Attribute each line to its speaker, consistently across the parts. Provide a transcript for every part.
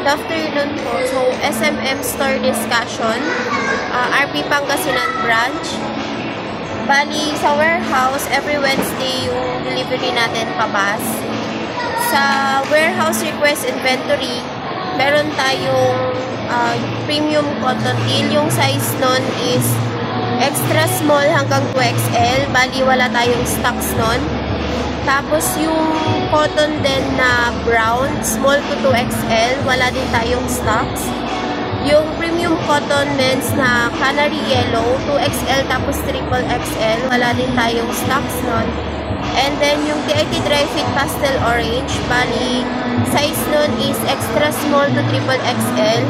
Speaker 1: Good afternoon po. So, SMM store discussion, RP Pangasinan branch. Bali, sa warehouse, every Wednesday yung delivery natin pabas. Sa warehouse request inventory, meron tayong premium cotton deal. Yung size nun is extra small hanggang 2XL. Bali, wala tayong stocks nun. Tapos yung cotton din na brown, small to 2XL, wala din tayong stocks. Yung premium cotton men's na canary yellow, 2XL tapos triple XL, wala din tayong stocks nun. And then yung TIT dry fit pastel orange, bali size nun is extra small to triple XL.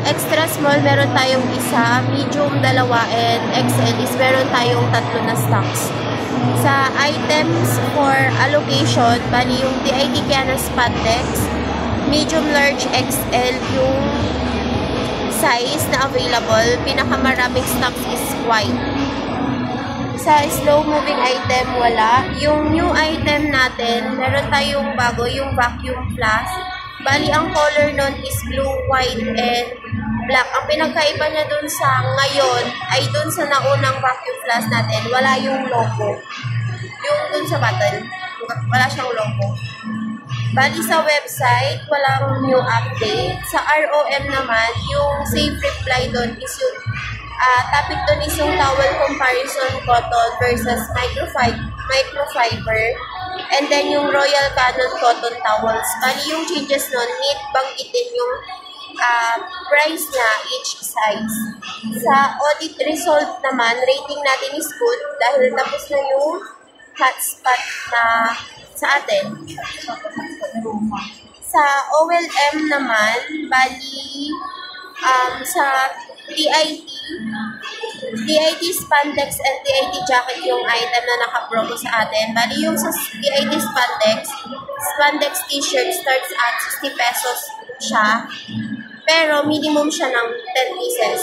Speaker 1: Extra small meron tayong isa, medium dalawa, and XL is meron tayong tatlo na stocks. Sa items for allocation, bali yung TIT Kiana Spandex, medium, large, XL yung size na available. Pinakamaraming stocks is white. Sa slow moving item, wala. Yung new item natin, meron tayong bago, yung vacuum flask. Bali, ang color nun is blue, white, and black. Ang pinagkaiba niya dun sa ngayon ay dun sa naunang vacuum flask natin, wala yung logo. Yung dun sa button, wala siyang logo. Bali sa website, walang new update. Sa ROM naman, yung safe reply dun is yung topic dun is yung towel comparison cotton versus microfiber. And then yung Royal Canon cotton towels. Bali yung changes nun, need banggitin yung price niya, each size. Sa audit result naman, rating natin is good dahil tapos na yung hotspot na sa atin. Sa OLM naman, bali sa TIT spandex and TIT jacket yung item na naka-promo sa atin. Bali yung sa TIT spandex t-shirt starts at 60 pesos siya. Pero minimum siya ng 10 pieces.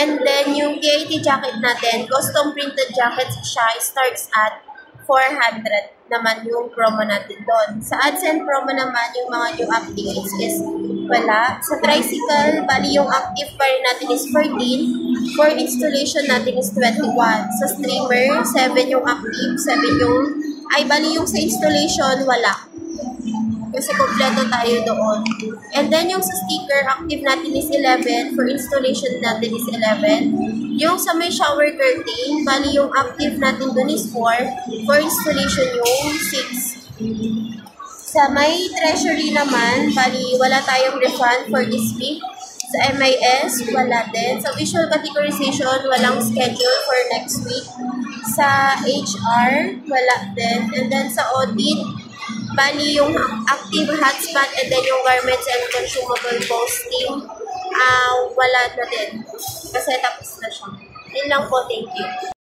Speaker 1: And then yung TIT jacket natin, custom printed jacket siya, starts at 400 naman yung promo natin doon. Sa ads and promo naman, yung mga new updates is wala. Sa tricycle, bali yung active pa rin natin is 14. For installation natin is 21. Sa streamer, 7 yung active, 7 yung, bali yung sa installation, wala. Kasi kompleto tayo doon. And then yung sa sticker, active natin is 11. For installation natin is 11. Yung sa may shower curtain, bali yung active natin doon is 4. For installation yung 6. Sa may treasury naman, bali wala tayong refund for this week. Sa MIS, wala din. Sa visual categorization, walang schedule for next week. Sa HR, wala din. And then sa audit, bali yung active hotspot and then yung garments and consumable posting, wala na din. Kasi tapos na siya. Yun lang po, thank you.